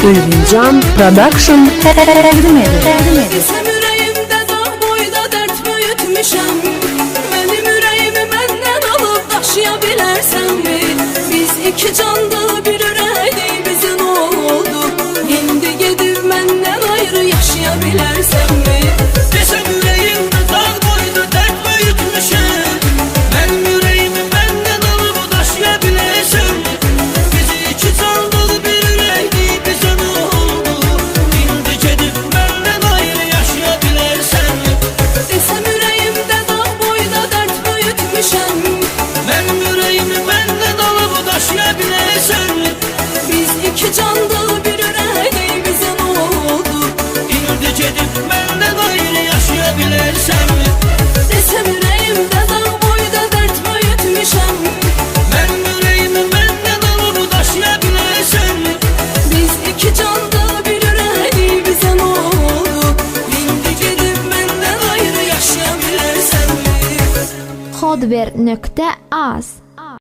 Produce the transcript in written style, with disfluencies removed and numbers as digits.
Ülvincan Production təqdim edir. Desem yüreğimde dağ boyda dert büyütmüşem. Benim yüreğimi benden alıp taşıyabilersen mi? Biz iki canlı bir yüreğdi, bize ne oldu? Şimdi gidip benden ayrı yaşayabilersen mi? Desem yüreğimde dağ boyda dert büyütmüşem. Benim yüreğimi benden alıp taşıyabilersen mi? Biz iki canlı bir yüreğdi, bize ne oldu? Şimdi gidip benden ayrı yaşayabilersen mi? Desem yüreğimde dağ boyda dert büyütmüşem. Benim yüreğimi benden alıp taşıyabilersen mi? Biz iki canlı bir yüreğdi, bize ne oldu? Şimdi gidip benden ayrı yaşayabilersen mi? Desem yüreğimde dağ boyda dert büyütmüşem. Benim yüreğimi benden alıp taşıyabilersen mi? Biz iki canlı bir yüreğdi, bize ne oldu? Şimdi gidip benden ayrı yaşayabilersen mi? Hardware.az